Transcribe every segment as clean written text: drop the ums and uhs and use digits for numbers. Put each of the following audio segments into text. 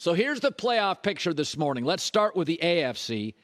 So here's the playoff picture this morning. Let's start with the AFC.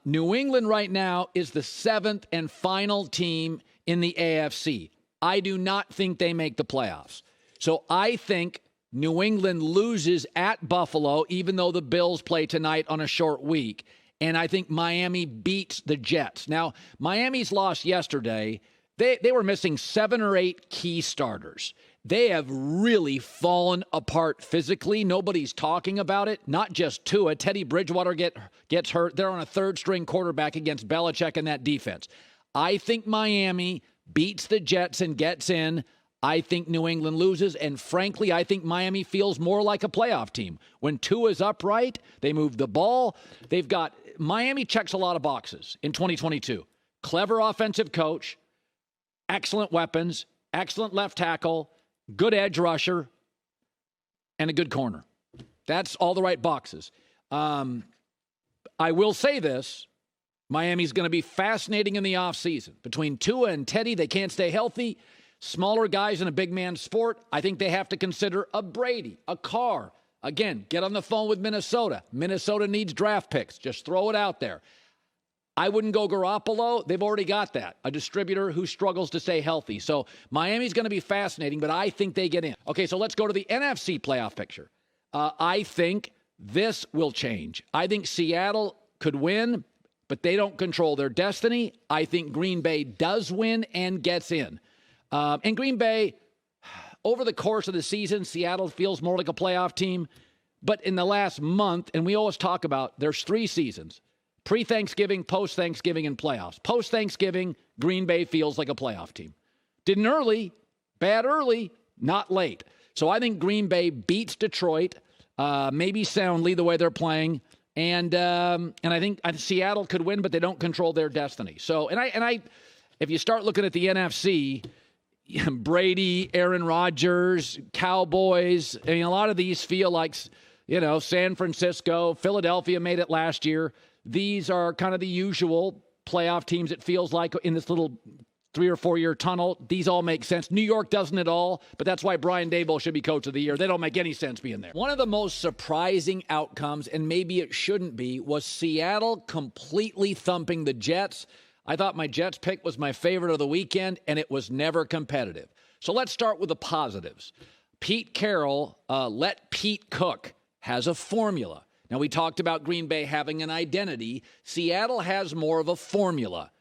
New England right now is the 7th and final team in the AFC. I do not think they make the playoffs. So I think New England loses at Buffalo, even though the Bills play tonight on a short week. And I think Miami beats the Jets. Now, Miami's loss yesterday, they were missing 7 or 8 key starters. They have really fallen apart physically. Nobody's talking about it. Not just Tua. Teddy Bridgewater gets hurt. They're on a third-string quarterback against Belichick in that defense. I think Miami beats the Jets and gets in. I think New England loses, and frankly, I think Miami feels more like a playoff team. When Tua's upright, they move the ball. Miami checks a lot of boxes in 2022. Clever offensive coach, excellent weapons, excellent left tackle, good edge rusher, and a good corner. That's all the right boxes. I will say this. Miami's going to be fascinating in the offseason. Between Tua and Teddy, they can't stay healthy. Smaller guys in a big man sport, I think they have to consider a Brady, a Carr. Again, get on the phone with Minnesota. Minnesota needs draft picks. Just throw it out there. I wouldn't go Garoppolo. They've already got that. A distributor who struggles to stay healthy. So Miami's going to be fascinating, but I think they get in. Okay, so let's go to the NFC playoff picture. I think this will change. I think Seattle could win, but they don't control their destiny. I think Green Bay does win and gets in. And Green Bay, over the course of the season, Seattle feels more like a playoff team. But in the last month, and we always talk about, there's 3 seasons. Pre-Thanksgiving, post-Thanksgiving, and playoffs. Post-Thanksgiving, Green Bay feels like a playoff team. Didn't early, bad early, not late. So I think Green Bay beats Detroit, maybe soundly the way they're playing. And I think Seattle could win, but they don't control their destiny. So, and I, if you start looking at the NFC, Brady, Aaron Rodgers, Cowboys, I mean, a lot of these feel like, San Francisco, Philadelphia made it last year. These are kind of the usual playoff teams, it feels like, in this little 3 or 4 year tunnel. These all make sense. New York doesn't at all, but that's why Brian Daboll should be coach of the year. They don't make any sense being there. One of the most surprising outcomes, and maybe it shouldn't be, was Seattle completely thumping the Jets. I thought my Jets pick was my favorite of the weekend, and it was never competitive. So let's start with the positives. Pete Carroll, let Pete cook, has a formula. Now, we talked about Green Bay having an identity. Seattle has more of a formula.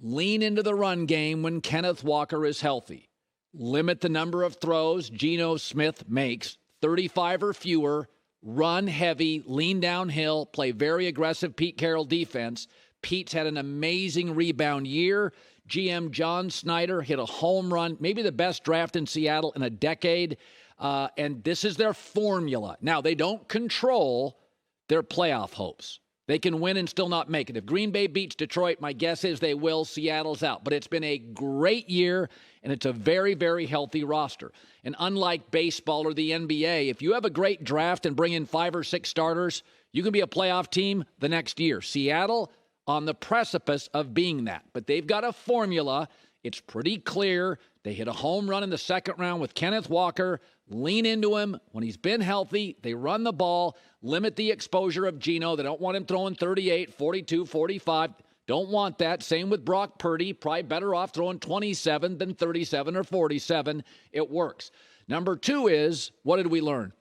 Lean into the run game when Kenneth Walker is healthy. Limit the number of throws Geno Smith makes, 35 or fewer. Run heavy, lean downhill, play very aggressive Pete Carroll defense. Pete's had an amazing rebound year. GM John Snyder hit a home run, maybe the best draft in Seattle in a decade. And this is their formula. Now, they don't control their playoff hopes. They can win and still not make it. If Green Bay beats Detroit, my guess is they will. Seattle's out. But it's been a great year, and it's a very, very healthy roster. And unlike baseball or the NBA, if you have a great draft and bring in 5 or 6 starters, you can be a playoff team the next year. Seattle on the precipice of being that. But they've got a formula. It's pretty clear. They hit a home run in the second round with Kenneth Walker. Lean into him. When he's been healthy, they run the ball, limit the exposure of Geno. They don't want him throwing 38, 42, 45. Don't want that. Same with Brock Purdy. Probably better off throwing 27 than 37 or 47. It works. Number 2 is, what did we learn?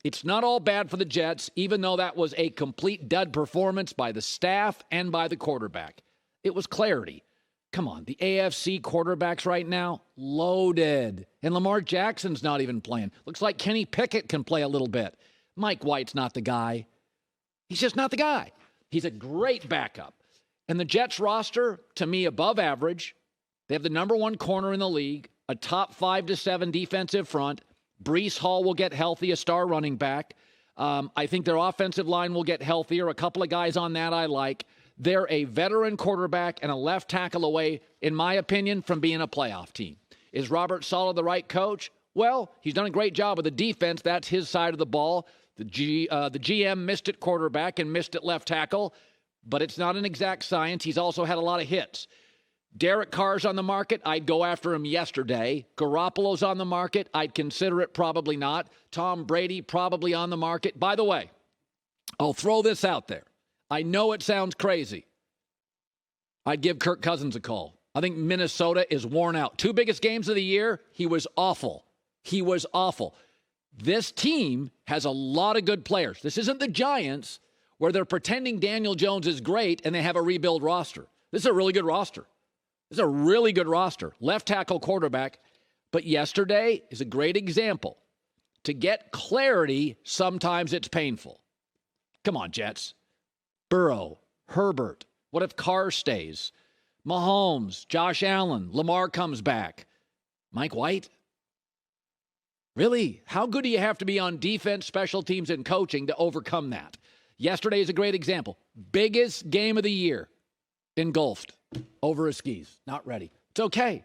It's not all bad for the Jets, even though that was a complete dud performance by the staff and by the quarterback. It was clarity. Come on, the AFC quarterbacks right now, loaded. And Lamar Jackson's not even playing. Looks like Kenny Pickett can play a little bit. Mike White's not the guy. He's just not the guy. He's a great backup. And the Jets roster, to me, above average. They have the number 1 corner in the league, a top 5 to 7 defensive front. Breece Hall will get healthy, a star running back. I think their offensive line will get healthier. A couple of guys on that I like. They're a veteran quarterback and a left tackle away, in my opinion, from being a playoff team. Is Robert Saleh the right coach? Well, he's done a great job with the defense. That's his side of the ball. The GM missed at quarterback and missed at left tackle, but it's not an exact science. He's also had a lot of hits. Derek Carr's on the market. I'd go after him yesterday. Garoppolo's on the market. I'd consider it. Probably not. Tom Brady, probably on the market. By the way, I'll throw this out there. I know it sounds crazy. I'd give Kirk Cousins a call. I think Minnesota is worn out. 2 biggest games of the year, he was awful. He was awful. This team has a lot of good players. This isn't the Giants where they're pretending Daniel Jones is great and they have a rebuild roster. This is a really good roster. This is a really good roster. Left tackle, quarterback. But yesterday is a great example. To get clarity, sometimes it's painful. Come on, Jets. Burrow, Herbert. What if Carr stays? Mahomes, Josh Allen, Lamar comes back. Mike White? Really? How good do you have to be on defense, special teams, and coaching to overcome that? Yesterday is a great example. Biggest game of the year. Engulfed. Over his skis. Not ready. It's okay.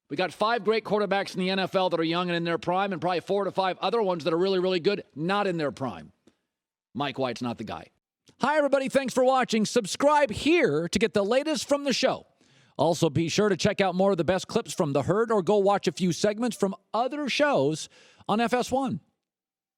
We got 5 great quarterbacks in the NFL that are young and in their prime, and probably 4 to 5 other ones that are really, really good, not in their prime. Mike White's not the guy. Hi, everybody. Thanks for watching. Subscribe here to get the latest from the show. Also, be sure to check out more of the best clips from The Herd or go watch a few segments from other shows on FS1.